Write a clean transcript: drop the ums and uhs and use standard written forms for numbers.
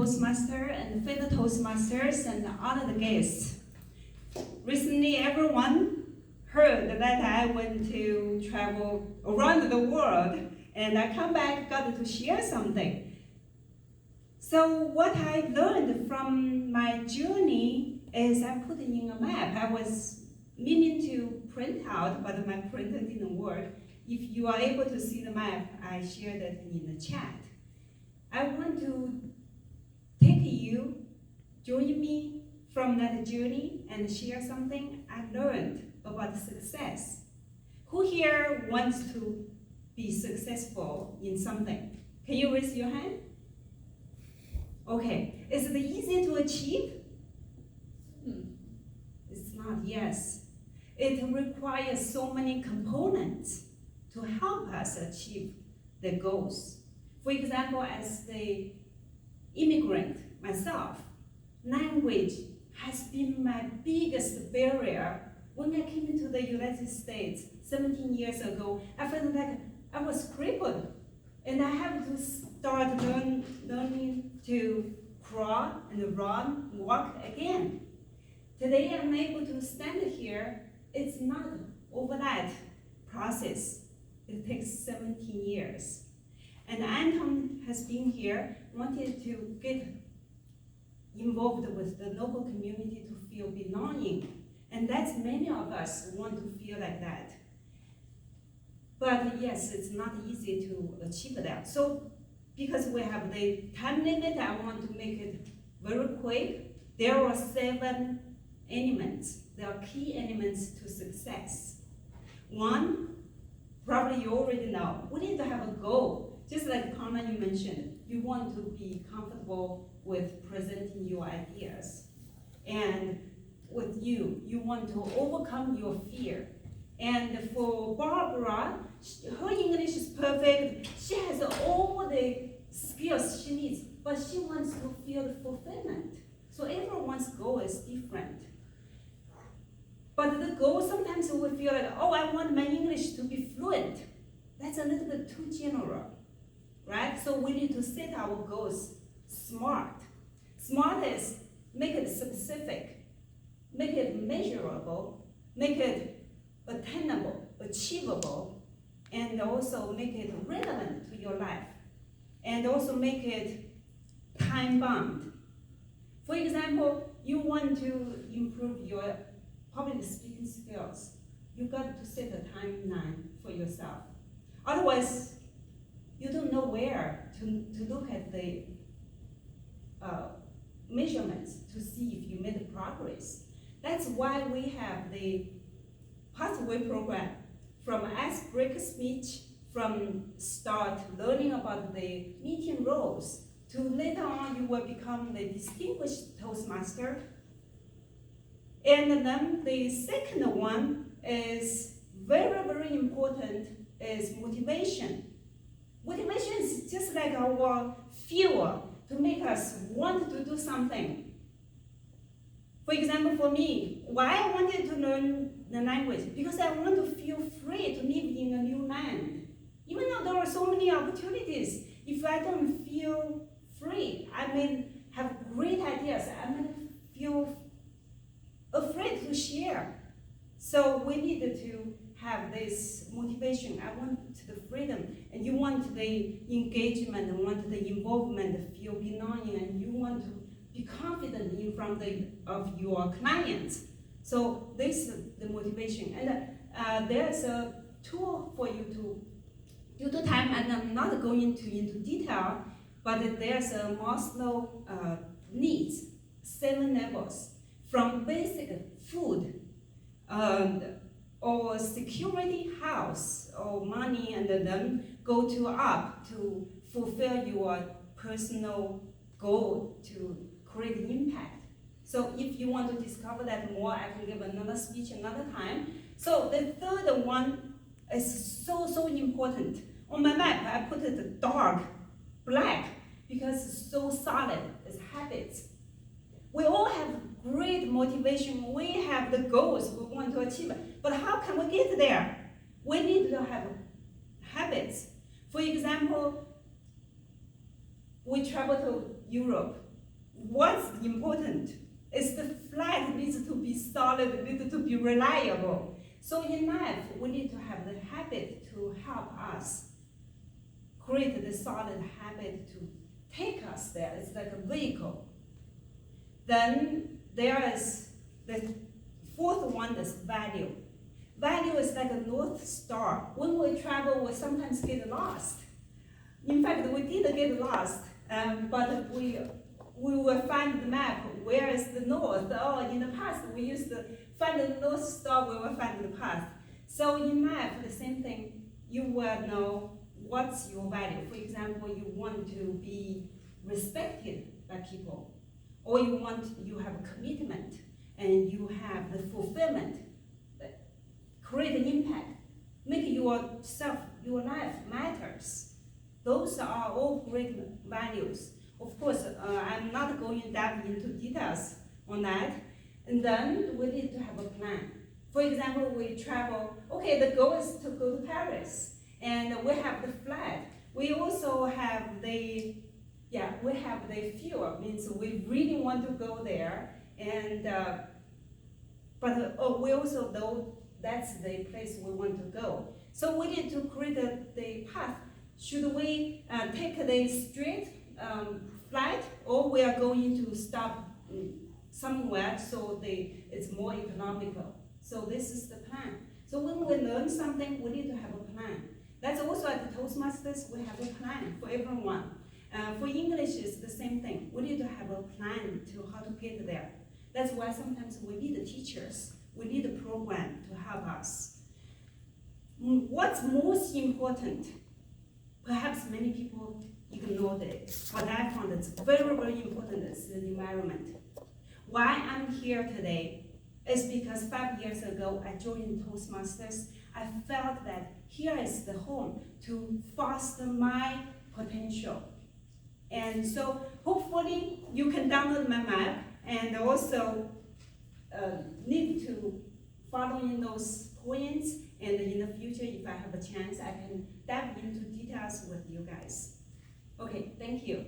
Toastmaster and fellow Toastmasters and honored guests. Recently, everyone heard that I went to travel around the world and I come back, got to share something. So what I learned from my journey is I put it in a map. I was meaning to print out, but my printer didn't work. If you are able to see the map, I shared it in the chat. I want to take you, join me from that journey and share something I learned about success. Who here wants to be successful in something? Can you raise your hand? Okay, is it easy to achieve? It's not, yes. It requires so many components to help us achieve the goals. For example, as the immigrant myself, language has been my biggest barrier. When I came into the United States 17 years ago, I felt like I was crippled and I had to start learning to crawl and run, walk again. Today I'm able to stand here. It's not overnight process. It takes 17 years. And Anton has been here, wanted to get involved with the local community to feel belonging. And that's many of us want to feel like that. But yes, it's not easy to achieve that. So because we have the time limit, I want to make it very quick. There are 7 elements. There are key elements to success. One, probably you already know, we need to have a goal. Just like Carmen, you mentioned, you want to be comfortable with presenting your ideas. And with you want to overcome your fear. And for Barbara, her English is perfect. She has all the skills she needs, but she wants to feel the fulfillment. So everyone's goal is different. But the goal, sometimes we feel like, oh, I want my English to be fluent. That's a little bit too general, right? So we need to set our goals smart. Smart is make it specific, make it measurable, make it attainable, achievable, and also make it relevant to your life, and also make it time-bound. For example, you want to improve your public speaking skills. You got to set a timeline for yourself. Otherwise, you don't know where to look at the measurements to see if you made progress. That's why we have the pathway program from icebreaker speech, from start learning about the meeting roles, to later on you will become the distinguished Toastmaster. And then the second one is very, very important, is motivation. Motivation is just like our fuel to make us want to do something. For example, for me, why I wanted to learn the language? Because I want to feel free to live in a new land. Even though there are so many opportunities, if I don't feel free, I may have great ideas, I may feel afraid to share. So we needed to have this motivation. I want the freedom, and you want the engagement, and want the involvement, feel belonging, and you want to be confident in front of your clients. So this is the motivation. And there's a tool for you to, due to time, and I'm not going into detail, but there's a Maslow needs, 7 levels, from basic food, or security, house, or money, and then go to up to fulfill your personal goal to create impact. So if you want to discover that more, I can give another speech another time. So the third one is so important. On my map, I put it dark, black, because it's so solid, it's habits. We all have great motivation. We have the goals we want to achieve. But how can we get there? We need to have habits. For example, we travel to Europe what's important is the flag needs to be solid, needs to be reliable. So in life, we need to have the habit to help us create the solid habit to take us there. It's like a vehicle. Then there is the fourth one is value. Value is like a North Star. When we travel, we sometimes get lost. In fact, we did get lost, but we will find the map. Where is the north? Oh, in the past, we used to find the North Star, we will find the path. So in life, the same thing, you will know what's your value. For example, you want to be respected by people, or you have a commitment, and you have the fulfillment, create an impact, make yourself, your life matters. Those are all great values. Of course, I'm not going deep into details on that. And then we need to have a plan. For example, we travel, okay, the goal is to go to Paris, and we have the flag. We also have the fuel, means we really want to go there, and but we also know that's the place we want to go. So we need to create the path. Should we take the straight flight, or we are going to stop somewhere so it's more economical? So this is the plan. So when we learn something, we need to have a plan. That's also at the Toastmasters, we have a plan for everyone. For English, it's the same thing. We need to have a plan to how to get there. That's why sometimes we need teachers. We need a program to help us. What's most important? Perhaps many people ignore it, but I found it's very, very important is the environment. Why I'm here today is because 5 years ago I joined Toastmasters. I felt that here is the home to foster my potential. And so hopefully you can download my map and also need to follow in those points, and in the future, if I have a chance, I can dive into details with you guys. Okay, thank you.